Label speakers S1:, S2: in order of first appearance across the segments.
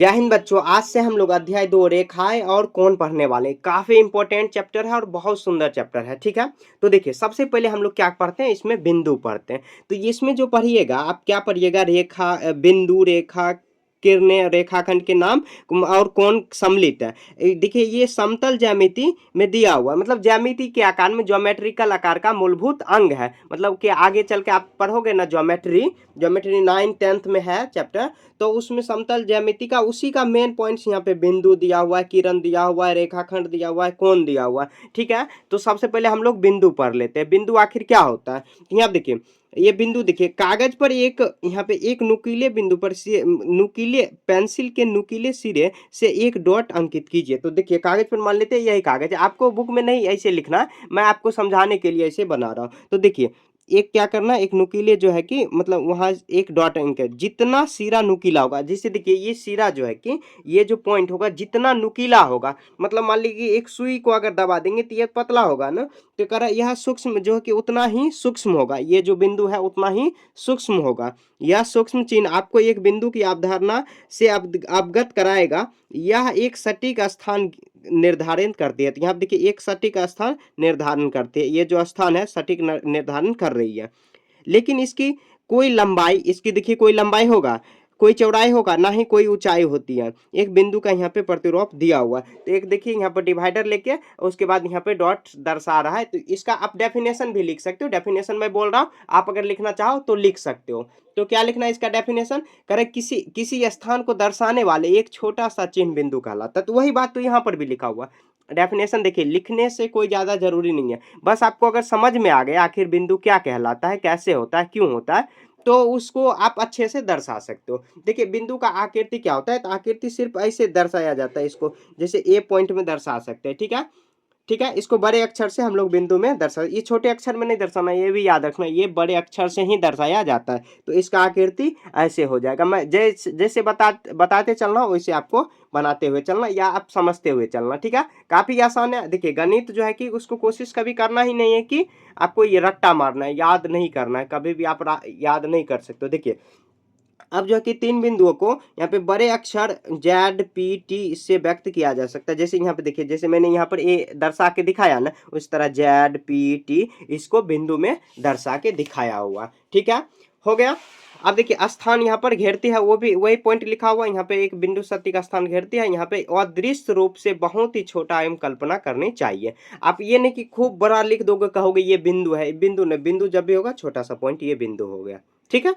S1: जय हिंद बच्चों। आज से हम लोग अध्याय 2 रेखाएं और कोण पढ़ने वाले हैं। काफी इंपॉर्टेंट चैप्टर है और बहुत सुंदर चैप्टर है। ठीक है, तो देखिए सबसे पहले हम लोग क्या पढ़ते हैं, इसमें बिंदु पढ़ते हैं। तो इसमें जो पढ़िएगा आप क्या पढ़िएगा, रेखा, बिंदु, रेखा, किरणें, रेखाखंड के नाम और कोण सम्मिलित है। देखिए ये समतल ज्यामिति में दिया हुआ है, मतलब ज्यामिति के आकार में, ज्योमेट्रिकल आकार का मूलभूत अंग है। मतलब कि आगे चल के आप पढ़ोगे ना ज्योमेट्री, ज्योमेट्री 9 10th में है चैप्टर, तो उसमें समतल ज्यामिति का उसी का मेन पॉइंट्स यहाँ पे बिंदु दिया हुआ है, किरण दिया हुआ है, रेखाखंड दिया हुआ है, कोण दिया हुआ है। ठीक है, तो सबसे पहले हम लोग बिंदु पढ़ लेते हैं। बिंदु आखिर क्या होता है, यहाँ देखिए ये बिंदु देखिए कागज पर एक, यहाँ पे एक नुकीले बिंदु पर नुकीले पेंसिल के नुकीले सिरे से एक डॉट अंकित कीजिए। तो देखिए कागज पर मान लेते हैं यही कागज है, आपको बुक में नहीं ऐसे लिखना, मैं आपको समझाने के लिए ऐसे बना रहा हूँ। तो देखिए एक क्या करना, एक नुकीले जो है कि मतलब वहां एक डॉट अंक है, जितना सिरा नुकीला होगा, जिससे देखिए ये सिरा जो है कि ये जो पॉइंट होगा जितना नुकीला होगा, मतलब मान लीजिए एक सुई को अगर दबा देंगे तो ये पतला होगा ना, तो कह रहा है यह सूक्ष्म जो है कि उतना ही सूक्ष्म होगा, ये जो बिंदु है उतना ही सूक्ष्म होगा। यह सूक्ष्म चिन्ह आपको एक बिंदु की अवधारणा से अवगत कराएगा। यह एक सटीक स्थान निर्धारित करती है। तो यहाँ देखिए एक सटीक स्थान निर्धारण करती है, ये जो स्थान है सटीक निर्धारण कर रही है। लेकिन इसकी कोई लंबाई, इसकी देखिए कोई लंबाई होगा, कोई चौड़ाई होगा, ना ही कोई ऊंचाई होती है। एक बिंदु का यहाँ पे प्रतिरूप दिया हुआ है, तो एक देखिए यहाँ पर डिवाइडर लेके उसके बाद यहाँ पे डॉट दर्शा रहा है। तो इसका आप डेफिनेशन भी लिख सकते हो, डेफिनेशन मैं बोल रहा हूँ, आप अगर लिखना चाहो तो लिख सकते हो। तो क्या लिखना है इसका डेफिनेशन, करे किसी किसी स्थान को दर्शाने वाले एक छोटा सा चिन्ह बिंदु कहलाता है। तो वही बात तो यहाँ पर भी लिखा हुआ। डेफिनेशन देखिए लिखने से कोई ज्यादा जरूरी नहीं है, बस आपको अगर समझ में आ गया आखिर बिंदु क्या कहलाता है, कैसे होता है, क्यों होता है, तो उसको आप अच्छे से दर्शा सकते हो। देखिए बिंदु का आकृति क्या होता है, तो आकृति सिर्फ ऐसे दर्शाया जाता है, इसको जैसे ए पॉइंट में दर्शा सकते हैं। ठीक है, ठीक है, इसको बड़े अक्षर से हम लोग बिंदु में दर्शा, ये छोटे अक्षर में नहीं दर्शाना, ये भी याद रखना, ये बड़े अक्षर से ही दर्शाया जाता है। तो इसका आकृति ऐसे हो जाएगा। मैं जैसे जैसे बताते चलना वैसे आपको बनाते हुए चलना या आप समझते हुए चलना। ठीक है, काफी आसान है। देखिए गणित जो है कि उसको कोशिश कभी करना ही नहीं है कि आपको ये रट्टा मारना है, याद नहीं करना है, कभी भी आप याद नहीं कर सकते। देखिए अब जो है कि तीन बिंदुओं को यहाँ पे बड़े अक्षर जेड पी टी इससे व्यक्त किया जा सकता है। जैसे यहाँ पे देखिए, जैसे मैंने यहाँ पर ए दर्शा के दिखाया ना, उस तरह जेड पी टी इसको बिंदु में दर्शा के दिखाया हुआ। ठीक है, हो गया। अब देखिए स्थान यहाँ पर घेरती है, वो भी वही पॉइंट लिखा हुआ है, यहाँ पे एक बिंदु सत्ती का स्थान घेरती है। यहाँ पे अदृश्य रूप से बहुत ही छोटा एवं कल्पना करनी चाहिए। आप ये नहीं कि खूब बड़ा लिख दोगे, कहोगे ये बिंदु है, बिंदु नहीं, बिंदु जब भी होगा छोटा सा पॉइंट, ये बिंदु हो गया। ठीक है,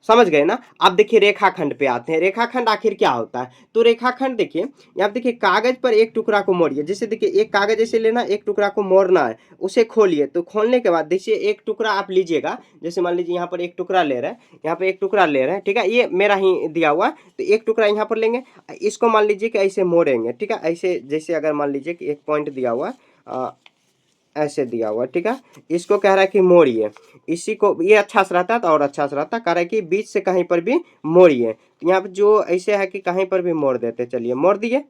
S1: समझ गए ना। अब देखिए रेखाखंड पे आते हैं। रेखाखंड आखिर क्या होता है, तो रेखाखंड देखिए यहाँ देखिए कागज पर एक टुकड़ा को मोड़िए। जैसे देखिए एक कागज ऐसे लेना, एक टुकड़ा को मोड़ना है, उसे खोलिए। तो खोलने के बाद देखिए एक टुकड़ा आप लीजिएगा, जैसे मान लीजिए यहाँ पर एक टुकड़ा ले रहे हैं, यहाँ पे एक टुकड़ा ले रहे हैं। ठीक है, ये मेरा ही दिया हुआ है, तो एक टुकड़ा यहाँ पर लेंगे, इसको मान लीजिए कि ऐसे मोड़ेंगे। ठीक है, ऐसे जैसे अगर मान लीजिए कि एक पॉइंट दिया हुआ है, ऐसे दिया हुआ। ठीक है, इसको कह रहा है कि मोड़िए, इसी को ये अच्छा से रहता है तो और अच्छा से रहता, कह रहा है कि बीच से कहीं पर भी मोड़िए। तो यहाँ पर जो ऐसे है कि कहीं पर भी मोड़ देते, चलिए मोड़ दिए।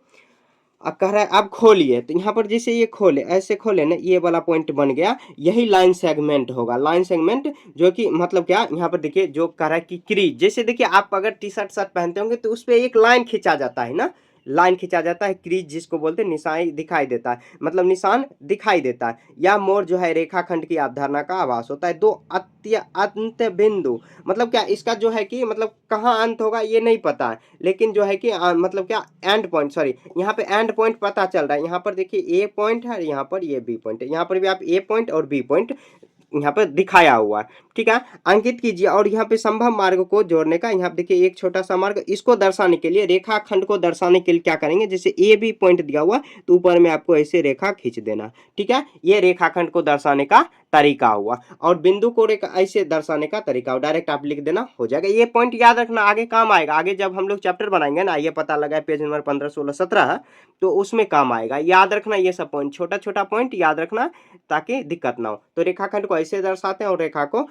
S1: अब कह रहा है अब खोलिए, तो यहाँ पर जैसे ये खोले, ऐसे खोले ना, ये वाला पॉइंट बन गया, यही लाइन सेगमेंट होगा। लाइन सेगमेंट जो कि मतलब क्या, यहाँ पर देखिए जो कह रहा है कि क्रीज, जैसे देखिए आप अगर टी शर्ट पहनते होंगे तो उस पर एक लाइन खींचा जाता है ना, लाइन खींचा जाता है, क्रीज जिसको बोलते हैं, निशान दिखाई देता है, मतलब निशान दिखाई देता है। या मोड़ जो है रेखाखंड की अवधारणा का आभास होता है। दो अंत बिंदु, मतलब क्या इसका जो है कि मतलब कहाँ अंत होगा ये नहीं पता है, लेकिन जो है कि मतलब क्या एंड पॉइंट, सॉरी यहाँ पे एंड पॉइंट पता चल रहा है। यहाँ पर देखिए ए पॉइंट है, यहाँ पर ये बी पॉइंट है, यहाँ पर भी आप ए पॉइंट और बी पॉइंट यहाँ पर दिखाया हुआ है। ठीक है, अंकित कीजिए। और यहाँ पे संभव मार्ग को जोड़ने का, यहाँ पे देखिए एक छोटा सा मार्ग, इसको दर्शाने के लिए, रेखाखंड को दर्शाने के लिए क्या करेंगे, जैसे ए बी पॉइंट दिया हुआ तो ऊपर में आपको ऐसे रेखा खींच देना। ठीक है, ये रेखाखंड को दर्शाने का तरीका हुआ, और बिंदु को रेखा ऐसे दर्शाने का तरीका हो, डायरेक्ट आप लिख देना, हो जाएगा। ये पॉइंट याद रखना, आगे काम आएगा। आगे जब हम लोग चैप्टर बनाएंगे ना, ये पता लगा पेज नंबर 15 16 17, तो उसमें काम आएगा। याद रखना ये सब पॉइंट, छोटा छोटा पॉइंट याद रखना ताकि दिक्कत ना हो। तो रेखाखंड को ऐसे दर्शाते हैं और रेखा को,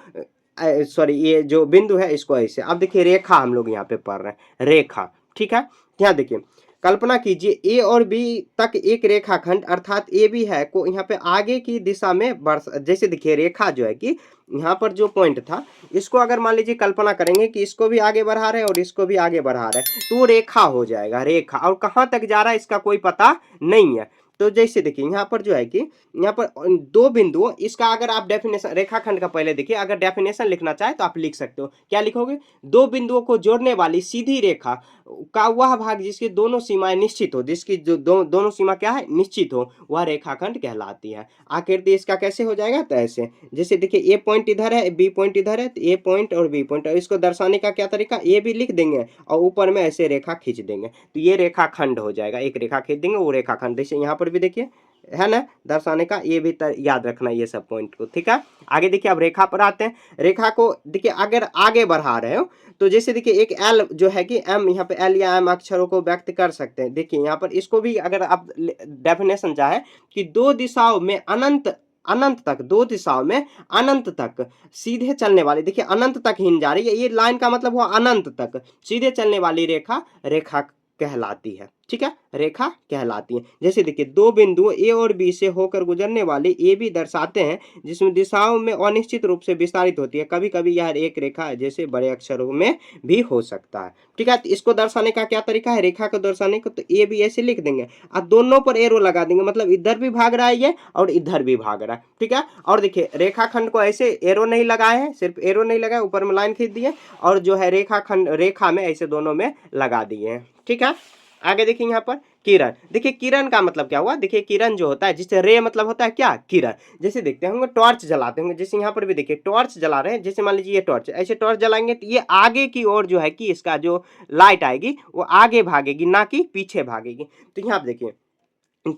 S1: सॉरी ये जो बिंदु है इसको ऐसे। अब देखिए रेखा हम लोग यहाँ पे पढ़ रहे हैं, रेखा। ठीक है, यहाँ देखिए कल्पना कीजिए ए और बी तक एक रेखाखंड अर्थात ए बी है को यहाँ पे आगे की दिशा में बढ़, जैसे देखिए रेखा जो है कि यहाँ पर जो पॉइंट था इसको अगर मान लीजिए कल्पना करेंगे कि इसको भी आगे बढ़ा रहे हैं और इसको भी आगे बढ़ा रहे हैं तो वो रेखा हो जाएगा, रेखा। और कहाँ तक जा रहा है इसका कोई पता नहीं है। तो जैसे देखिए यहाँ पर जो है कि यहाँ पर दो बिंदु, इसका अगर आप डेफिनेशन रेखाखंड का पहले देखिए, अगर डेफिनेशन लिखना चाहे तो आप लिख सकते हो। क्या लिखोगे? दो बिंदुओं को जोड़ने वाली सीधी रेखा का वह भाग जिसकी दोनों सीमाएं निश्चित हो, जिसकी जो दोनों सीमा क्या है, निश्चित हो, वह रेखाखंड कहलाती है। आकृति इसका कैसे हो जाएगा? तो ऐसे, जैसे देखिए ए पॉइंट इधर है, बी पॉइंट इधर है, तो ए पॉइंट और बी पॉइंट, और इसको दर्शाने का क्या तरीका, ए भी लिख देंगे और ऊपर में ऐसे रेखा खींच देंगे तो ये रेखाखंड हो जाएगा। एक रेखा खींच देंगे वो रेखाखंड। जैसे यहाँ पर भी देखिए है ना दर्शाने का, ये भी याद रखना ये सब पॉइंट को, ठीक है। आगे देखिए अब रेखा पर आते हैं। रेखा को देखिए अगर आगे बढ़ा रहे हो तो जैसे देखिए एक एल जो है कि एम, यहाँ पे एल या एम अक्षरों को व्यक्त कर सकते हैं। देखिए यहाँ पर इसको भी अगर आप डेफिनेशन चाहे कि दो दिशाओं में अनंत अनंत तक, दो दिशाओं में अनंत तक सीधे चलने वाली, देखिए अनंत तक हिंज जा रही है, ये लाइन का मतलब हुआ अनंत तक सीधे चलने वाली रेखा रेखा कहलाती है, ठीक है, रेखा कहलाती है। जैसे देखिए दो बिंदु ए और बी से होकर गुजरने वाले ए बी दर्शाते हैं जिसमें दिशाओं में अनिश्चित रूप से विस्तारित होती है। कभी कभी यह एक रेखा जैसे बड़े अक्षरों में भी हो सकता है, ठीक है। तो इसको दर्शाने का क्या तरीका है, रेखा को दर्शाने को, तो ए बी ऐसे लिख देंगे और दोनों पर एरो लगा देंगे, मतलब इधर भी भाग रहा है ये और इधर भी भाग रहा है, ठीक है। और देखिए रेखाखंड को ऐसे एरो नहीं लगाए हैं, सिर्फ एरो नहीं लगाए, ऊपर में लाइन खींच दिए और जो है रेखाखंड रेखा में ऐसे दोनों में लगा दिए हैं, ठीक है। आगे देखिए यहाँ पर किरण, देखिए किरण का मतलब क्या हुआ, देखिए किरण जो होता है जिससे रे मतलब होता है क्या, किरण। जैसे देखते होंगे टॉर्च जलाते होंगे, जैसे यहाँ पर भी देखिए टॉर्च जला रहे हैं, जैसे मान लीजिए ये टॉर्च, ऐसे टॉर्च जलाएंगे तो ये आगे की ओर जो है कि इसका जो लाइट आएगी वो आगे भागेगी ना कि पीछे भागेगी। तो यहाँ पर देखिए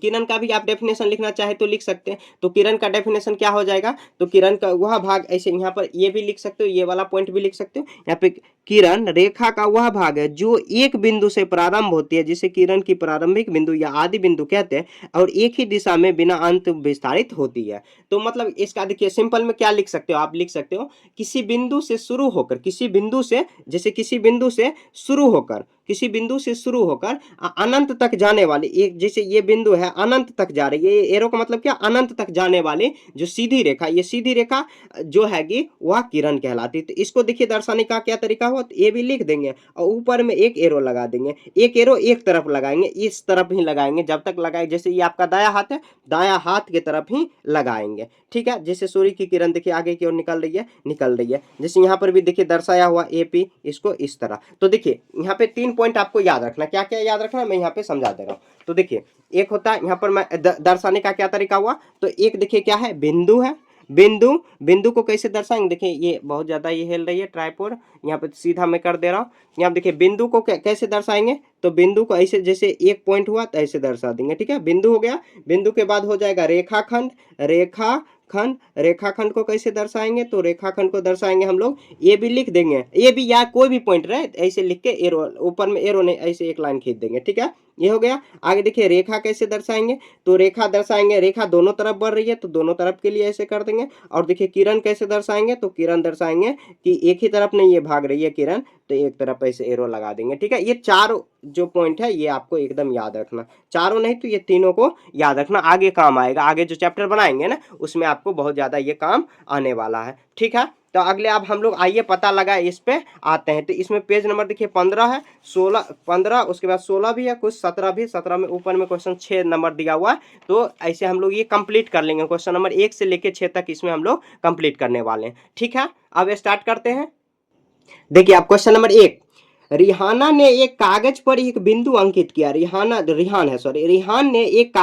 S1: किरण का भी आप डेफिनेशन लिखना चाहे तो लिख सकते हैं। तो किरण का डेफिनेशन क्या हो जाएगा, तो किरण का वह भाग, ऐसे यहाँ पर ये भी लिख सकते हो, ये वाला पॉइंट भी लिख सकते हो। यहाँ पे किरण रेखा का वह भाग है जो एक बिंदु से प्रारंभ होती है जिसे किरण की प्रारंभिक बिंदु या आदि बिंदु कहते हैं और एक ही दिशा में बिना अंत विस्तारित होती है। तो मतलब इसका देखिए सिंपल में क्या लिख सकते हो, आप लिख सकते हो किसी बिंदु से शुरू होकर, किसी बिंदु से, जैसे किसी बिंदु से शुरू होकर, किसी बिंदु से शुरू होकर अनंत तक जाने वाली एक, जैसे ये बिंदु है अनंत तक जा रही है, ये एरो का मतलब क्या, अनंत तक जाने वाली जो सीधी रेखा, ये सीधी रेखा जो हैगी वह किरण कहलाती है। तो इसको देखिए दर्शाने का क्या तरीका हो, तो ये भी लिख देंगे और ऊपर में एक एरो लगा देंगे। एक एरो एक तरफ लगाएंगे, इस तरफ ही लगाएंगे, जब तक लगाए, जैसे ये आपका दाया हाथ है, दाया हाथ की तरफ ही लगाएंगे, ठीक है। जैसे सूर्य की किरण देखिए आगे की ओर निकल रही है, निकल रही है। जैसे यहाँ पर भी देखिए दर्शाया हुआ एपी, इसको इस तरह। तो देखिए यहाँ पे 3 पॉइंट आपको याद रखना, क्या क्या याद रखना मैं यहाँ पे समझा दे रहा हूँ। तो देखिए एक होता है यहाँ पर मैं दर्शाने का क्या तरीका हुआ, तो एक देखिए क्या है, बिंदु है, बिंदु, बिंदु को कैसे दर्शाएंगे, देखिए ये बहुत ज्यादा ये हिल रही है ट्राइपॉड, यहाँ पे सीधा मैं कर दे रहा हूँ। यहाँ देखिए बिंदु को कैसे दर्शाएंगे, तो बिंदु को ऐसे, जैसे एक पॉइंट हुआ तो ऐसे दर्शा देंगे, ठीक है। बिंदु हो गया, बिंदु के बाद हो जाएगा रेखाखंड, रेखाखंड, रेखाखंड को कैसे दर्शाएंगे, तो रेखाखंड को दर्शाएंगे हम लोग, ये भी लिख देंगे, ये भी या कोई भी पॉइंट रहे ऐसे लिख के एरो, ऊपर में एरो नहीं, ऐसे एक लाइन खींच देंगे, ठीक है, ये हो गया। आगे देखिए रेखा कैसे दर्शाएंगे, तो रेखा दर्शाएंगे, रेखा दोनों तरफ बढ़ रही है तो दोनों तरफ के लिए ऐसे कर देंगे। और देखिए किरण कैसे दर्शाएंगे, तो किरण दर्शाएंगे कि एक ही तरफ नहीं ये भाग रही है किरण, तो एक तरफ ऐसे एरो लगा देंगे, ठीक है। ये चार जो पॉइंट है ये आपको एकदम याद रखना, चारों नहीं तो ये तीनों को याद रखना, आगे काम आएगा, आगे जो चैप्टर बनाएंगे ना उसमें आपको बहुत ज्यादा ये काम आने वाला है, ठीक है। तो अगले अब हम लोग आइए पता लगा इस पे आते हैं। तो इसमें पेज नंबर देखिए 15 है, 16, 15, उसके बाद 16 भी है, कुछ 17 भी, 17 में ऊपर में क्वेश्चन 6 नंबर दिया हुआ है। तो ऐसे हम लोग ये कंप्लीट कर लेंगे, क्वेश्चन नंबर 1 से लेके 6 तक इसमें हम लोग कंप्लीट करने वाले हैं, ठीक है। अब स्टार्ट करते हैं। देखिए आप क्वेश्चन नंबर 1, रिहाना ने एक कागज पर एक बिंदु अंकित किया, रिहान ने एक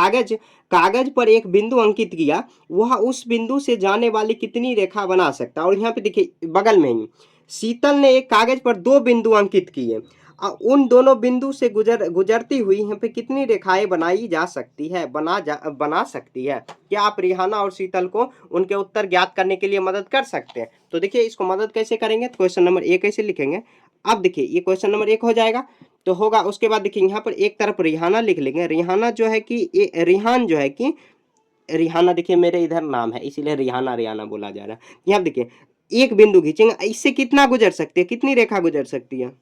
S1: कागज पर एक बिंदु अंकित किया, वह उस बिंदु से जाने वाली कितनी रेखा बना सकता है। और यहाँ पे देखिए बगल में ही शीतल ने एक कागज पर 2 बिंदु अंकित किए, उन दोनों बिंदु से गुजरती हुई यहाँ पे कितनी रेखाएं बनाई जा सकती है, बना सकती है। क्या आप रिहाना और शीतल को उनके उत्तर ज्ञात करने के लिए मदद कर सकते हैं। तो देखिए इसको मदद कैसे करेंगे, तो क्वेश्चन नंबर 1 कैसे लिखेंगे। अब देखिए ये क्वेश्चन नंबर 1 हो जाएगा, तो होगा उसके बाद देखिए यहाँ पर एक तरफ रिहाना लिख लेंगे, रिहाना जो है कि रिहान जो है कि रिहाना, देखिए मेरे इधर नाम है इसीलिए रिहाना रिहाना बोला जा रहा है। यहाँ देखिए एक बिंदु खींचेंगे, इससे कितना गुजर सकती है, कितनी रेखा गुजर सकती है,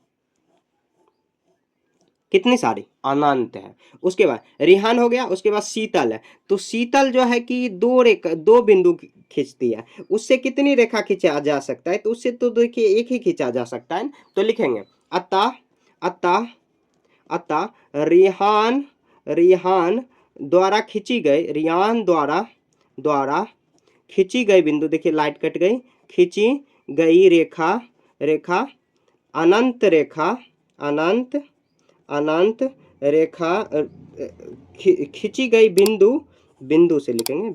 S1: कितनी सारी, अनंत है। उसके बाद रिहान हो गया, उसके बाद शीतल है। तो शीतल जो है कि दो बिंदु खींचती है, उससे कितनी रेखा खींचा जा सकता है, तो उससे तो देखिए एक ही खींचा जा सकता है। तो लिखेंगे अतः अतः अतः रिहान रिहान द्वारा खींची गई, रिहान द्वारा खींची गई बिंदु, देखिए लाइट कट गई, खींची गई रेखा अनंत रेखा अनंत अनंत रेखा खींची गई बिंदु से लिखेंगे,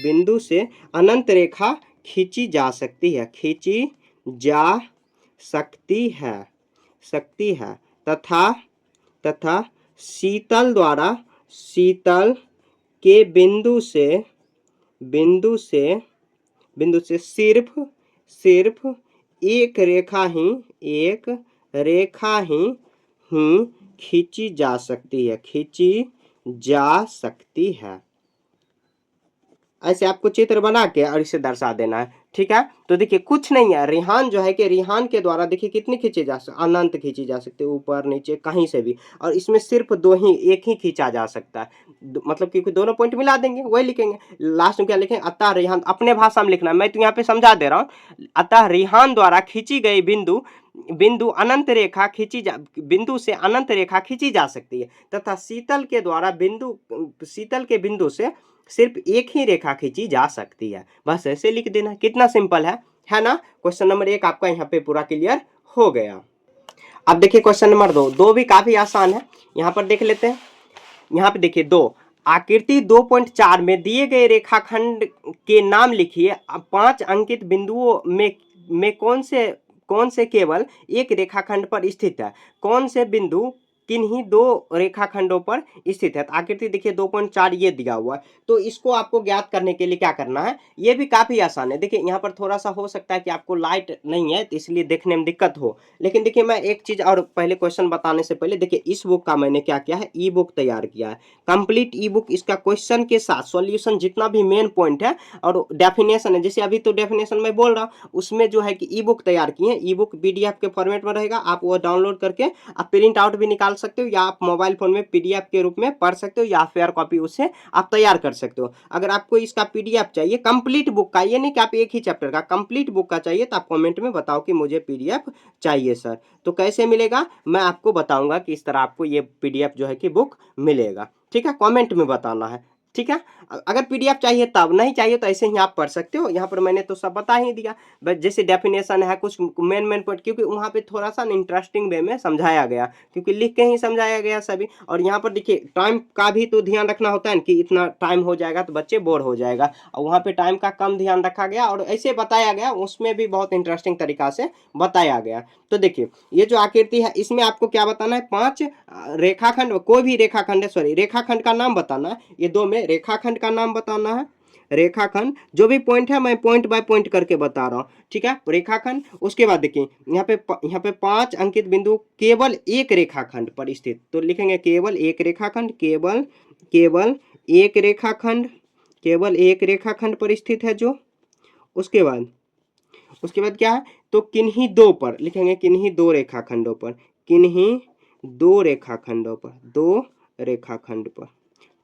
S1: बिंदु से अनंत रेखा खींची जा सकती है, खींची जा सकती है तथा शीतल के बिंदु से सिर्फ एक रेखा ही खींची जा सकती है। ऐसे आपको चित्र बना के और इसे दर्शा देना है, ठीक है। तो देखिए कुछ नहीं है, रिहान जो है कि रिहान के द्वारा देखिए कितनी खींची जा सकती, अनंत खींची जा सकती है, ऊपर नीचे कहीं से भी, और इसमें सिर्फ एक ही खींचा जा सकता है। मतलब क्योंकि दोनों पॉइंट मिला देंगे, वही लिखेंगे। लास्ट में क्या लिखेंगे, अतः रिहान, अपने भाषा में लिखना है, मैं तो यहाँ पे समझा दे रहा हूँ। अतः रिहान द्वारा खींची गई बिंदु अनंत रेखा बिंदु से अनंत रेखा खींची जा सकती है, तथा शीतल के बिंदु से सिर्फ एक ही रेखा खींची जा सकती है। बस ऐसे लिख देना, कितना सिंपल है ना। क्वेश्चन नंबर 1 आपका यहाँ पे पूरा क्लियर हो गया। अब देखिए क्वेश्चन नंबर 2 भी काफी आसान है, यहाँ पर देख लेते हैं। यहाँ पे देखिए 2, आकृति 2.4 में दिए गए रेखाखंड के नाम लिखिए। 5 अंकित बिंदुओं में कौन से केवल एक रेखाखंड पर स्थित है, कौन से बिंदु किन्हीं 2 रेखाखंडों पर स्थित है। तो आकृति देखिए 2.4 ये दिया हुआ है, तो इसको आपको ज्ञात करने के लिए क्या करना है, ये भी काफी आसान है। देखिए यहाँ पर थोड़ा सा हो सकता है कि आपको लाइट नहीं है तो इसलिए देखने में दिक्कत हो, लेकिन देखिए मैं एक चीज और पहले क्वेश्चन बताने से पहले देखिए इस बुक का मैंने क्या किया है, ई बुक तैयार किया है, कंप्लीट ई बुक। इसका क्वेश्चन के साथ सॉल्यूशन जितना भी मेन पॉइंट है और डेफिनेशन है, जैसे अभी तो डेफिनेशन मैं बोल रहा हूँ, उसमें जो है कि ई बुक तैयार किए हैं। ई बुक पीडीएफ के फॉर्मेट में रहेगा, आप वो डाउनलोड करके आप प्रिंट आउट भी निकाल सकते हो, या आप मोबाइल फोन में पीडीएफ के रूप में पढ़ सकते हो, या फेयर कॉपी उससे आप तैयार कर सकते हो। अगर आपको इसका पीडीएफ चाहिए कंप्लीट बुक का, ये नहीं कि आप एक ही चैप्टर का, कंप्लीट बुक का चाहिए, तो आप कमेंट में बताओ कि मुझे पीडीएफ चाहिए सर। तो कैसे मिलेगा मैं आपको बताऊंगा कि इस तरह आपको ये पीडीएफ जो है कि बुक मिलेगा, ठीक है। कमेंट में बताना है, ठीक है। अगर पीडीएफ चाहिए तब, नहीं चाहिए तो ऐसे ही आप पढ़ सकते हो। यहाँ पर मैंने तो सब बता ही दिया, बस जैसे डेफिनेशन है, कुछ मेन पॉइंट, क्योंकि वहाँ पे थोड़ा सा इंटरेस्टिंग वे में समझाया गया, क्योंकि लिख के ही समझाया गया सभी। और यहाँ पर देखिए टाइम का भी तो ध्यान रखना होता है कि इतना टाइम हो जाएगा तो बच्चे बोर हो जाएगा, और वहाँ पे टाइम का कम ध्यान रखा गया और ऐसे बताया गया, उसमें भी बहुत इंटरेस्टिंग तरीका से बताया गया। तो देखिए ये जो आकृति है इसमें आपको क्या बताना है, 5 रेखाखंड, कोई भी रेखाखंड है, सॉरी रेखाखंड का नाम बताना है। ये 2 में रेखाखंड का नाम बताना है, रेखाखंड जो भी पॉइंट है मैं पॉइंट बाय पॉइंट करके बता रहा हूँ, ठीक है। रेखाखंड, उसके बाद देखिए यहाँ पे 5 अंकित बिंदु केवल एक रेखाखंड पर स्थित, तो लिखेंगे केवल एक रेखाखंड, केवल एक रेखाखंड पर स्थित है जो। उसके बाद क्या है, तो किन्हीं 2 पर लिखेंगे, किन्हीं 2 रेखाखंडों पर, किन्हीं 2 रेखाखंड पर,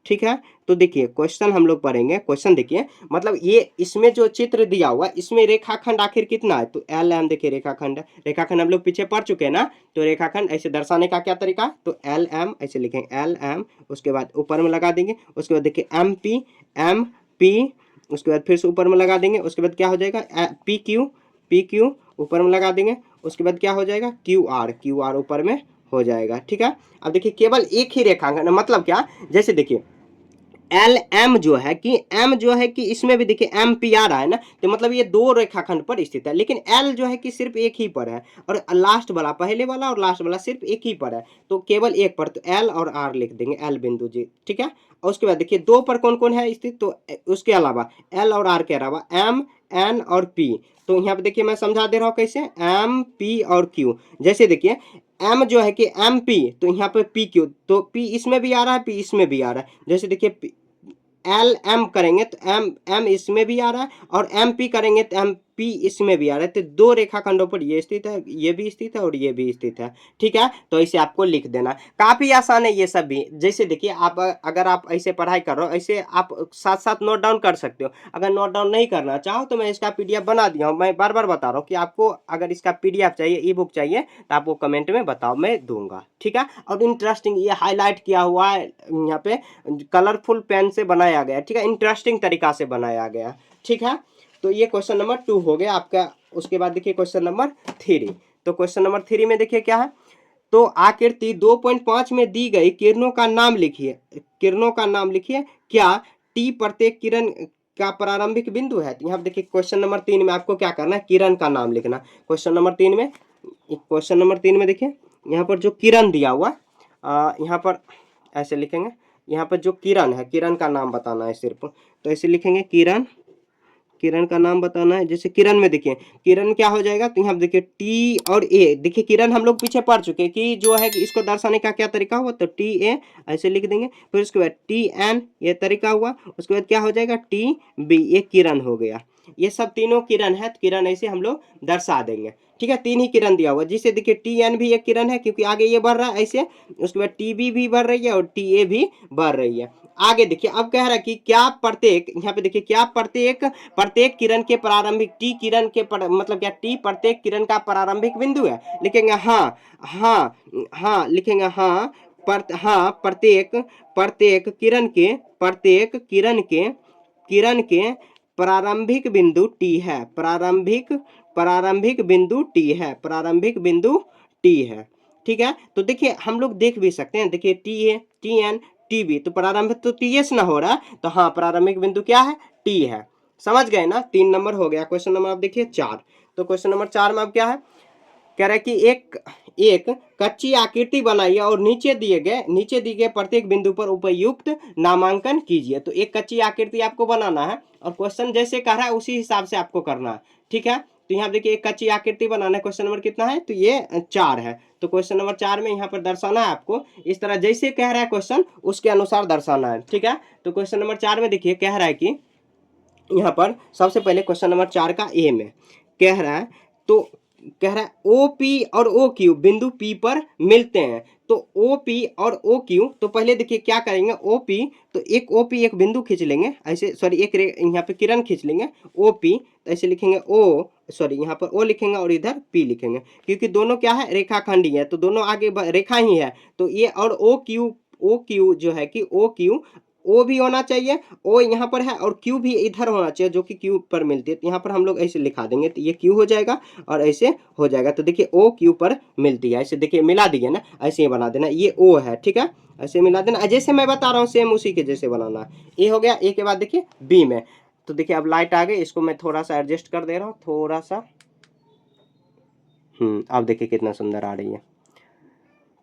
S1: ठीक है। तो देखिए क्वेश्चन हम लोग पढ़ेंगे, क्वेश्चन देखिए, मतलब ये इसमें जो चित्र दिया हुआ है इसमें रेखाखंड आखिर कितना है, तो एल एम, देखिए रेखाखंड है, रेखाखंड हम लोग पीछे पढ़ चुके हैं ना। तो रेखाखंड ऐसे दर्शाने का क्या तरीका, तो एल एम ऐसे लिखेंगे, एल एम, उसके बाद ऊपर में लगा देंगे, उसके बाद देखिए एम पी, उसके बाद फिर से ऊपर में लगा देंगे, उसके बाद क्या हो जाएगा, पी क्यू ऊपर में लगा देंगे, उसके बाद क्या हो जाएगा, क्यू आर ऊपर में हो जाएगा, ठीक है। अब देखिए केवल एक ही रेखाखंड, मतलब क्या, जैसे देखिए एल एम जो है कि इसमें भी देखिए एम पी आ रहा है ना, तो मतलब ये 2 रेखाखंड पर स्थित है, लेकिन एल जो है कि सिर्फ एक ही पर है, और लास्ट वाला, पहले वाला और लास्ट वाला सिर्फ एक ही पर है, तो केवल एक पर, तो एल और आर लिख देंगे, एल बिंदु जी, ठीक है। और उसके बाद देखिए 2 पर कौन कौन है स्थित, तो उसके अलावा एल और आर के अलावा एम एन और पी। तो यहाँ पे देखिए मैं समझा दे रहा हूँ कैसे, एम पी और क्यू। जैसे देखिए एम जो है कि एम पी, तो यहाँ पे पी क्यू, तो पी इसमें भी आ रहा है, पी इसमें भी आ रहा है। जैसे देखिए एल एम करेंगे तो एम इसमें भी आ रहा है, और एम पी करेंगे तो पी इसमें भी आ रहा है, तो दो रेखाखंडों पर ये स्थित है, ये भी स्थित है और ये भी स्थित है। ठीक है, तो इसे आपको लिख देना। काफी आसान है ये सब भी। जैसे देखिए आप अगर आप ऐसे पढ़ाई कर रहे हो, ऐसे आप साथ साथ नोट डाउन कर सकते हो। अगर नोट डाउन नहीं करना चाहो तो मैं इसका पीडीएफ बना दिया हूँ। मैं बार बार बता रहा हूँ कि आपको अगर इसका पीडीएफ चाहिए, ई बुक चाहिए, तो आप वो कमेंट में बताओ, मैं दूंगा। ठीक है, और इंटरेस्टिंग ये हाईलाइट किया हुआ है यहाँ पे, कलरफुल पेन से बनाया गया। ठीक है, इंटरेस्टिंग तरीका से बनाया गया। ठीक है, तो ये क्वेश्चन नंबर 2 हो गया आपका। उसके बाद देखिए क्वेश्चन नंबर 3। तो क्वेश्चन नंबर 3 में देखिए क्या है, तो आकृति 2.5 में दी गई किरणों का नाम लिखिए। किरणों का नाम लिखिए, क्या टी प्रत्येक किरण का प्रारंभिक बिंदु है? तो यहाँ देखिए क्वेश्चन नंबर 3 में आपको क्या करना है, किरण का नाम लिखना। क्वेश्चन नंबर 3 में देखिए यहाँ पर जो किरण दिया हुआ, यहाँ पर ऐसे लिखेंगे, यहाँ पर जो किरण है, किरण का नाम बताना है सिर्फ। तो ऐसे लिखेंगे किरण, किरण का नाम बताना है। जैसे किरण में देखिए, किरण क्या हो जाएगा, तो यहाँ देखिए टी और ए। देखिए किरण हम लोग पीछे पढ़ चुके हैं कि जो है कि इसको दर्शाने का क्या तरीका हुआ, तो टी ए ऐसे लिख देंगे। फिर उसके बाद टी एन ये तरीका हुआ। उसके बाद क्या हो जाएगा, टी बी, ये किरण हो गया। ये सब तीनों किरण है, तो किरण ऐसे हम लोग दर्शा देंगे। ठीक है, 3 ही किरण दिया हुआ, जिसे देखिए टी एन भी एक किरण है क्योंकि आगे ये बढ़ रहा है ऐसे। उसके बाद टी बी भी बढ़ रही है और टी ए भी बढ़ रही है। आगे देखिए अब कह रहा है कि क्या प्रत्येक, यहाँ पे देखिए क्या प्रत्येक प्रत्येक किरण के प्रारंभिक, टी किरण के मतलब क्या टी प्रत्येक किरण का प्रारंभिक बिंदु है? लिखेंगे हाँ, हाँ, हाँ लिखेंगे हाँ, हाँ प्रत्येक प्रत्येक किरण के, प्रत्येक किरण के प्रारंभिक बिंदु टी है। प्रारंभिक बिंदु टी है, प्रारंभिक बिंदु टी है। ठीक है, तो देखिए हम लोग देख भी सकते हैं, देखिए T A, T N, T B, तो प्रारंभिक तो टी एस ना हो रहा, तो हाँ प्रारंभिक बिंदु क्या है, टी है। समझ गए ना, 3 नंबर हो गया। क्वेश्चन नंबर आप देखिए 4। तो क्वेश्चन नंबर 4 में अब क्या है, कह रहा है कि एक एक कच्ची आकृति बनाइए और नीचे दी गए प्रत्येक बिंदु पर उपयुक्त नामांकन कीजिए। तो एक कच्ची आकृति आपको बनाना है और क्वेश्चन जैसे कह रहा है उसी हिसाब से आपको करना है। ठीक है, तो यहाँ देखिए एक कच्ची आकृति बनाना है। क्वेश्चन नंबर कितना है, तो ये 4 है। तो क्वेश्चन नंबर 4 में यहाँ पर दर्शाना है आपको, इस तरह जैसे कह रहा है क्वेश्चन उसके अनुसार दर्शाना है। ठीक है, तो क्वेश्चन नंबर 4 में देखिए कह रहा है कि यहाँ पर सबसे पहले क्वेश्चन नंबर 4 का ए में कह रहा है, तो कह रहा है ओ पी और ओ क्यू बिंदु पी पर मिलते हैं। तो ओ पी और ओ क्यू, तो पहले देखिए क्या करेंगे, ओ पी, तो एक ओ पी एक बिंदु खींच लेंगे ऐसे, सॉरी एक यहाँ पे किरण खींच लेंगे ओ पी, तो ऐसे लिखेंगे ओ, सॉरी यहाँ पर ओ लिखेंगे और इधर पी लिखेंगे, क्योंकि दोनों क्या है, रेखाखंडी है, तो दोनों आगे रेखा ही है। तो ये और ओ क्यू जो है कि ओ क्यू, ओ भी होना चाहिए, ओ यहाँ पर है, और क्यू भी इधर होना चाहिए जो कि क्यू पर मिलती है। तो यहाँ पर हम लोग ऐसे लिखा देंगे, तो ये क्यू हो जाएगा और ऐसे हो जाएगा। तो देखिए ओ क्यू पर मिलती है, ऐसे देखिए मिला दिए ना, ऐसे ही बना देना, ये ओ है। ठीक है, ऐसे मिला देना, जैसे मैं बता रहा हूँ सेम उसी के जैसे बनाना। ए हो गया। ए के बाद देखिए बी में, तो देखिए अब लाइट आ गई, इसको मैं थोड़ा सा एडजस्ट कर दे रहा हूँ, थोड़ा सा। अब देखिए कितना सुंदर आ रही है।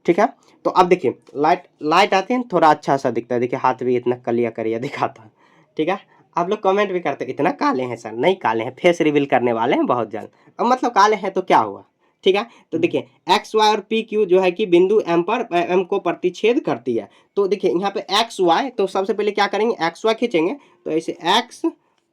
S1: ठीक है, तो अब देखिए लाइट आती है, थोड़ा अच्छा सा दिखता है। देखिए हाथ भी इतना कलिया करिया दिखाता है। ठीक है, आप लोग कमेंट भी करते हैं इतना काले हैं सर, नहीं काले हैं, फेस रिवील करने वाले हैं बहुत जल्द। अब मतलब काले हैं तो क्या हुआ। ठीक है, तो देखिए एक्स वाई और पी क्यू जो है कि बिंदु एम पर एम को प्रतिच्छेद करती है। तो देखिए यहाँ पे एक्स वाई, तो सबसे पहले क्या करेंगे, एक्स वाई खींचेंगे, तो ऐसे एक्स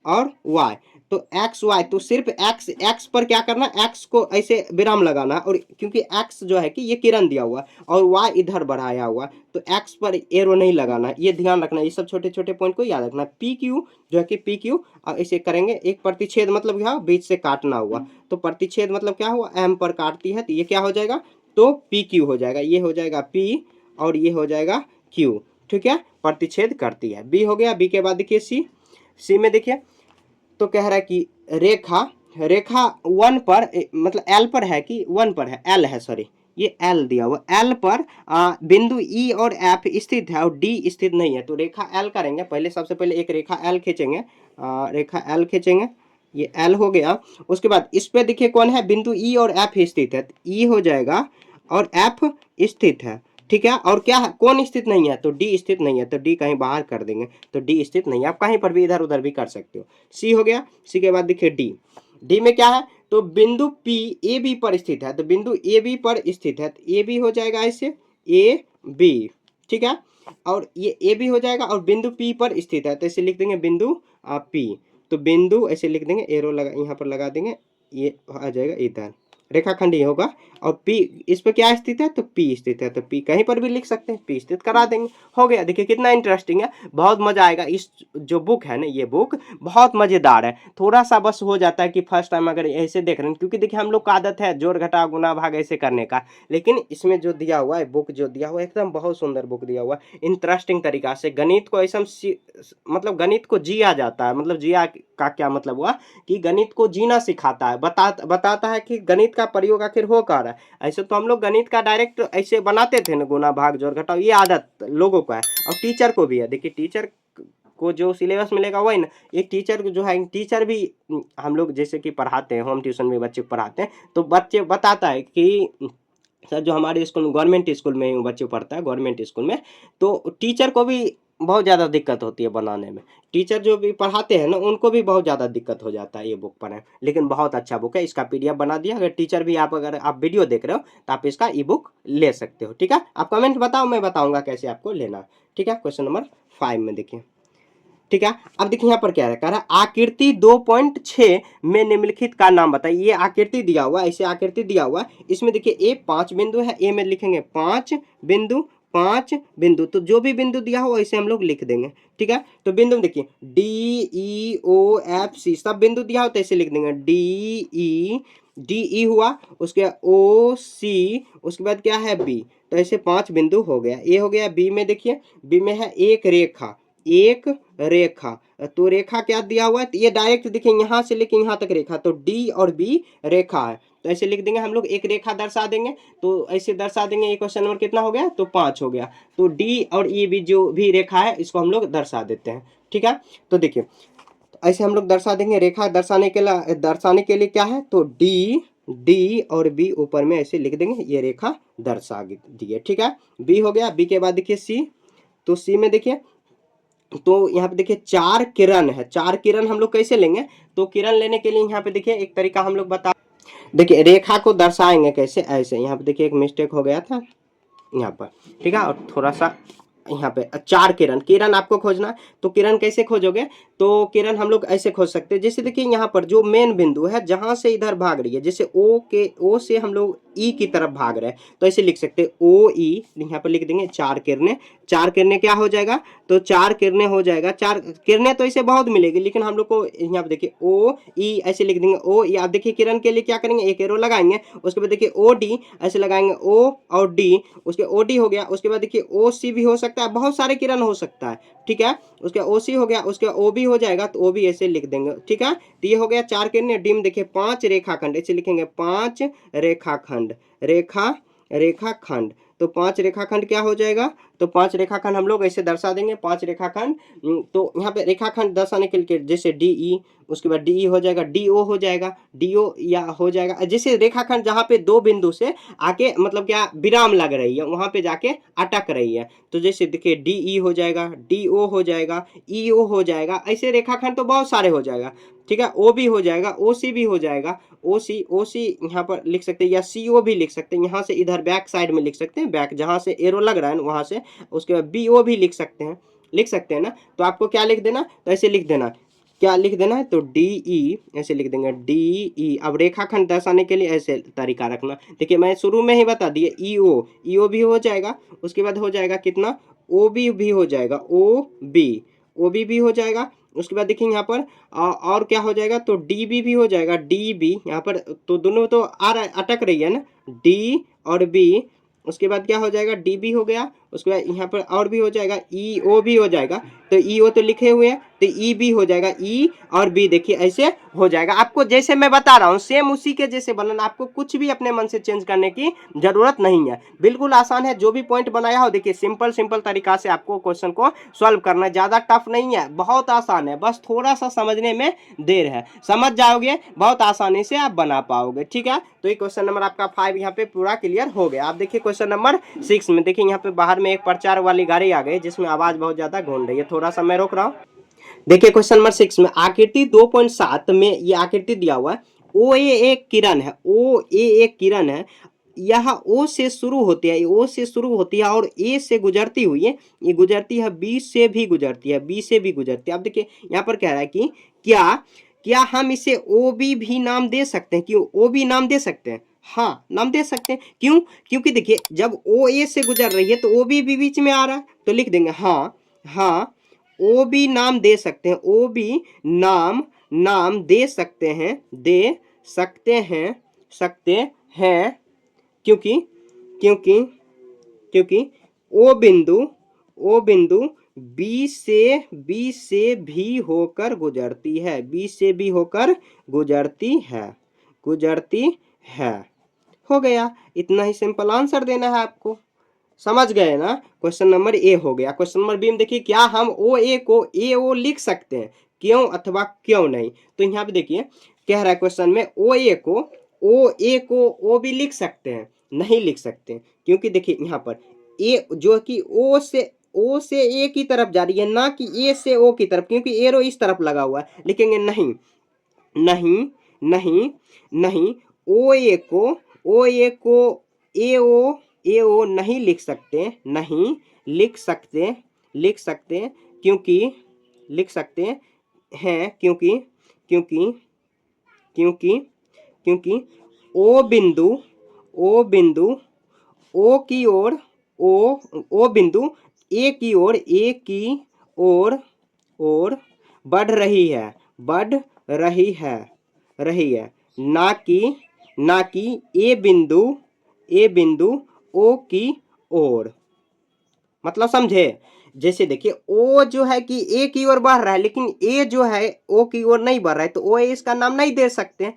S1: और वाई, तो एक्स वाई, तो सिर्फ एक्स, एक्स पर क्या करना, एक्स को ऐसे विराम लगाना, और क्योंकि एक्स जो है कि ये किरण दिया हुआ और वाई इधर बढ़ाया हुआ, तो एक्स पर एरो नहीं लगाना, ये ध्यान रखना, ये सब छोटे छोटे पॉइंट को याद रखना। पी क्यू जो है कि पी क्यू ऐसे करेंगे, एक प्रतिच्छेद मतलब क्या, बीच से काटना हुआ, तो प्रतिच्छेद मतलब क्या हुआ, एम पर काटती है, तो ये क्या हो जाएगा, तो पी क्यू हो जाएगा, ये हो जाएगा पी और ये हो जाएगा क्यू। ठीक है, प्रतिच्छेद करती है। बी हो गया। बी के बाद देखिए सी में देखिए, तो कह रहा है कि रेखा 1 पर मतलब एल पर है कि 1 पर है, एल है, सॉरी ये एल दिया हुआ, एल पर बिंदु ई और एफ स्थित है और डी स्थित नहीं है। तो रेखा एल करेंगे, पहले सबसे पहले एक रेखा एल खींचेंगे, रेखा एल खींचेंगे, ये एल हो गया। उसके बाद इस पे देखिए कौन है, बिंदु ई और एफ स्थित है, ई हो जाएगा और एफ स्थित है। ठीक है, और क्या है, कौन स्थित नहीं है, तो डी स्थित नहीं है, तो डी कहीं बाहर कर देंगे, तो डी स्थित नहीं है। आप कहीं पर भी इधर उधर भी कर सकते हो। सी हो गया। सी के बाद देखिए डी, डी में क्या है, तो बिंदु पी ए बी पर स्थित है, तो बिंदु ए बी पर स्थित है, तो ए बी हो जाएगा ऐसे, ए बी। ठीक है, और ये ए बी हो जाएगा और बिंदु पी पर स्थित है, तो इसे लिख देंगे बिंदु पी। तो बिंदु ऐसे लिख देंगे, एरो लगा यहाँ पर लगा देंगे, ये आ जाएगा इधर, रेखाखंड ये होगा। और P इस पे क्या स्थित है, तो P स्थित है, तो P कहीं पर भी लिख सकते हैं, P स्थित करा देंगे, हो गया। देखिए कितना इंटरेस्टिंग है, बहुत मजा आएगा। इस जो बुक है ना, ये बुक बहुत मजेदार है। थोड़ा सा बस हो जाता है कि फर्स्ट टाइम अगर ऐसे देख रहे हैं, क्योंकि देखिए हम लोग का आदत है जोड़ घटा गुना भाग ऐसे करने का, लेकिन इसमें जो दिया हुआ है, बुक जो दिया हुआ है, एकदम बहुत सुंदर बुक दिया हुआ है, इंटरेस्टिंग तरीका से गणित को ऐसा मतलब गणित को जिया जाता है। मतलब जिया का क्या मतलब हुआ कि गणित को जीना सिखाता है, बताता है कि गणित का प्रयोग आखिर हो क्या रहा है। ऐसे तो हम लोग गणित का डायरेक्ट ऐसे बनाते थे ना, गुना भाग जोड़ घटाव, ये आदत लोगों को है और टीचर को भी है। देखिए टीचर को जो सिलेबस मिलेगा वही ना, एक टीचर जो है, टीचर भी हम लोग जैसे कि पढ़ाते हैं, होम ट्यूशन में बच्चे को पढ़ाते हैं, तो बच्चे बताता है कि सर जो हमारे स्कूल में, गवर्नमेंट स्कूल में बच्चे पढ़ता है, गवर्नमेंट स्कूल में, तो टीचर को भी बहुत ज़्यादा दिक्कत होती है बनाने में। टीचर जो भी पढ़ाते हैं ना, उनको भी बहुत ज़्यादा दिक्कत हो जाता है ये बुक पढ़ने, लेकिन बहुत अच्छा बुक है। इसका पीडीएफ बना दिया, अगर टीचर भी आप, अगर आप वीडियो देख रहे हो तो आप इसका ई बुक ले सकते हो। ठीक है, आप कमेंट बताओ, मैं बताऊंगा कैसे आपको लेना। ठीक है, क्वेश्चन नंबर 5 में देखिए। ठीक है, अब देखिए यहाँ पर क्या कह रहा है, आकृति 2.6 में निम्नलिखित का नाम बताइए। ये आकृति दिया हुआ, ऐसे आकृति दिया हुआ, इसमें देखिए ए 5 बिंदु है, ए में लिखेंगे 5 बिंदु, 5 बिंदु, तो जो भी बिंदु दिया हो ऐसे हम लोग लिख देंगे। ठीक है, तो बिंदु देखिए DEOFC, सब बिंदु दिया हो तो ऐसे लिख देंगे, DE हुआ, उसके OC, उसके बाद क्या है B, तो ऐसे 5 बिंदु हो गया। ए हो गया। बी में देखिए, बी में है एक रेखा, एक रेखा, तो रेखा क्या दिया हुआ है, तो ये डायरेक्ट देखिए यहाँ से लेके यहाँ तक रेखा, तो डी और बी रेखा है, तो ऐसे लिख देंगे हम लोग, एक रेखा दर्शा देंगे, तो ऐसे दर्शा देंगे। ये क्वेश्चन नंबर कितना हो गया, तो 5 हो गया। तो डी और ई भी जो भी रेखा है इसको हम लोग दर्शा देते हैं। ठीक है, तो देखिए ऐसे हम लोग दर्शा देंगे। रेखा दर्शाने के लिए क्या है, तो डी और बी ऊपर में ऐसे लिख देंगे, ये रेखा दर्शा दिए। ठीक है, बी हो गया। बी के बाद देखिए सी, तो सी में देखिए, तो यहाँ पे देखिए 4 किरण है। 4 किरण हम लोग कैसे लेंगे, तो किरण लेने के लिए यहाँ पे देखिए एक तरीका हम लोग बता, देखिए रेखा को दर्शाएंगे कैसे, ऐसे। यहाँ पे देखिए एक मिस्टेक हो गया था यहाँ पर। ठीक है, और थोड़ा सा यहाँ पे 4 किरण, किरण आपको खोजना है, तो किरण कैसे खोजोगे, तो किरण हम लोग ऐसे खोज सकते हैं। जैसे देखिए यहाँ पर जो मेन बिंदु है, जहां से इधर भाग रही है, जैसे ओ से हम लोग ई की तरफ भाग रहे हैं, तो ऐसे लिख सकते हैं ओ ई, यहाँ पर लिख देंगे 4 किरणें। 4 किरणें क्या हो जाएगा, तो 4 किरणें हो जाएगा। 4 किरणें तो इसे बहुत मिलेगी, लेकिन हम लोग को यहाँ पे देखिए ओ ई ऐसे लिख देंगे, ओ ई। आप देखिए किरण के लिए क्या करेंगे, एक एरो लगाएंगे, उसके बाद देखिए ओ डी ऐसे लगाएंगे, ओ और डी, उसके ओ डी हो गया। उसके बाद देखिए ओ सी भी हो सकता है, बहुत सारे किरण हो सकता है। ठीक है, उसके ओ सी हो गया, उसके ओ बी हो जाएगा, तो ओ बी ऐसे लिख देंगे। ठीक है, तो ये हो गया 4 किरणें। डी में देखिए 5 रेखाखंड, ऐसे लिखेंगे 5 रेखाखंड, रेखाखंड, तो 5 रेखाखंड क्या हो जाएगा, तो 5 रेखाखंड हम लोग ऐसे दर्शा देंगे, 5 रेखाखंड। तो यहाँ पे रेखाखंड दर्शाने के लिए जैसे DE, उसके बाद DE हो जाएगा, DO हो जाएगा, DO या हो जाएगा। जैसे रेखाखंड जहाँ पे 2 बिंदु से आके मतलब क्या विराम लग रही है, वहां पे जाके अटक रही है, तो जैसे देखिए DE हो जाएगा, DO हो जाएगा, EO हो जाएगा, ऐसे रेखाखंड तो बहुत सारे हो जाएगा। ठीक है, O भी हो जाएगा, OC भी हो जाएगा, OC यहाँ पर लिख सकते हैं, या CO भी लिख सकते हैं, यहाँ से इधर बैक साइड में लिख सकते हैं, बैक जहाँ से एरो लग रहा है वहां से। उसके बाद BO भी लिख सकते हैं ना। तो आपको क्या लिख देना, तो ऐसे लिख देना, क्या लिख देना है, तो DE ऐसे लिख देंगे, DE। अब रेखाखंड दर्शाने के लिए ऐसे तरीका रखना। देखिए मैं शुरू में ही बता दिए, EO भी हो जाएगा, उसके बाद हो जाएगा कितना, OB भी हो जाएगा, OB भी हो जाएगा। उसके बाद देखिए यहाँ पर और क्या हो जाएगा, तो DB भी हो जाएगा, DB यहाँ पर, तो दोनों तो अटक रही है ना, D और B। उसके बाद क्या हो जाएगा, DB हो गया। उसके बाद यहाँ पर और भी हो जाएगा, EO भी हो जाएगा, तो EO तो लिखे हुए हैं, तो EB हो जाएगा, E और B देखिए ऐसे हो जाएगा। आपको जैसे मैं बता रहा हूँ सेम उसी के जैसे बनाना, आपको कुछ भी अपने मन से चेंज करने की जरूरत नहीं है, बिल्कुल आसान है। जो भी पॉइंट बनाया हो देखिए सिंपल तरीका से आपको क्वेश्चन को सॉल्व करना है, ज्यादा टफ नहीं है, बहुत आसान है, बस थोड़ा सा समझने में देर है, समझ जाओगे बहुत आसानी से आप बना पाओगे। ठीक है, तो ये क्वेश्चन नंबर आपका 5 यहाँ पे पूरा क्लियर हो गया। आप देखिए क्वेश्चन नंबर 6 में देखिए, यहाँ पे बाहर में एक प्रचार वाली गाड़ी आ गई जिसमें आवाज बहुत ज्यादा गूंज रही है, थोड़ा सा मैं रोक रहा हूँ। देखिए क्वेश्चन नंबर 6 में आकृति 2.7 में ये आकृति दिया हुआ है, ओ ए एक किरण है, यह ओ से शुरू होती है, ओ से शुरू होती है और ए से गुजरती हुई है, ये गुजरती है, बी से भी गुजरती है, बी से भी गुजरती है। अब देखिए यहाँ पर कह रहा है कि क्या क्या हम इसे ओ बी भी नाम दे सकते हैं? क्यों ओ बी नाम दे सकते हैं? हाँ, नाम दे सकते हैं। क्यों? क्योंकि देखिए जब ओ ए से गुजर रही है तो ओ बी भी बीच में आ रहा है, तो लिख देंगे हाँ हाँ ओ बी नाम दे सकते हैं, ओ बी नाम नाम दे सकते हैं, दे सकते हैं, क्योंकि क्योंकि क्योंकि ओ बिंदु बी से भी होकर गुजरती है, बी से भी होकर गुजरती है। हो गया, इतना ही सिंपल आंसर देना है आपको। समझ गए ना? क्वेश्चन नंबर ए हो गया। क्वेश्चन नंबर बी में देखिए, क्या हम ओ ए को ए ओ लिख सकते हैं? क्यों अथवा क्यों नहीं? तो यहाँ पे देखिए कह रहा है क्वेश्चन में ओ ए को ओ भी लिख सकते हैं? नहीं लिख सकते, क्योंकि देखिए यहाँ पर ए जो कि ओ से ए की तरफ जा रही है, ना कि ए से ओ की तरफ, क्योंकि एरो इस तरफ लगा हुआ है। लिखेंगे नहीं नहीं नहीं नहीं ओ ए को ए ओ नहीं लिख सकते, नहीं लिख सकते क्योंकि लिख सकते हैं, क्योंकि क्योंकि क्योंकि ओ बिंदु ओ की ओर ओ बिंदु ए की ओर ओर बढ़ रही है, बढ़ रही है, ना कि ए बिंदु ओ की ओर। मतलब समझे? जैसे देखिए ओ जो है कि ए की ओर बढ़ रहा है, लेकिन ए जो है ओ की ओर नहीं बढ़ रहा है, तो ओ ए इसका नाम नहीं दे सकते,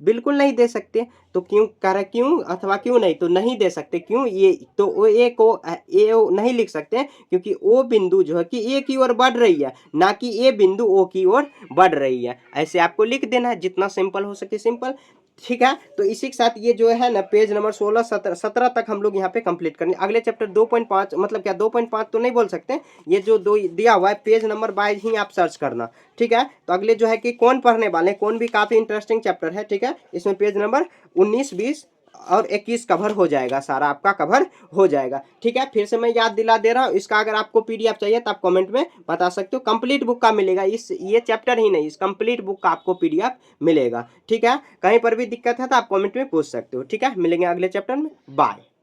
S1: बिल्कुल नहीं दे सकते। तो क्यों कह रहा है, क्यों अथवा क्यों नहीं? तो नहीं दे सकते। क्यों? ये तो ओ ए को ए ओ नहीं लिख सकते, क्योंकि ओ बिंदु जो है कि ए की ओर बढ़ रही है, ना कि ए बिंदु ओ की ओर बढ़ रही है। ऐसे आपको लिख देना है, जितना सिंपल हो सके सिंपल। ठीक है, तो इसी के साथ ये जो है ना पेज नंबर 16 17 तक हम लोग यहाँ पे कंप्लीट करेंगे। अगले चैप्टर 2.5 मतलब क्या 2.5 तो नहीं बोल सकते, ये जो दो दिया हुआ है पेज नंबर 22 ही आप सर्च करना। ठीक है, तो अगले जो है कि कौन पढ़ने वाले हैं, कौन भी काफी इंटरेस्टिंग चैप्टर है। ठीक है, इसमें पेज नंबर 19 20 और 21 कवर हो जाएगा, सारा आपका कवर हो जाएगा। ठीक है, फिर से मैं याद दिला दे रहा हूँ, इसका अगर आपको पीडीएफ चाहिए तो आप कमेंट में बता सकते हो। कंप्लीट बुक का मिलेगा, इस ये चैप्टर ही नहीं, इस कंप्लीट बुक का आपको पीडीएफ मिलेगा। ठीक है, कहीं पर भी दिक्कत है तो आप कमेंट में पूछ सकते हो। ठीक है, मिलेंगे अगले चैप्टर में। बाय।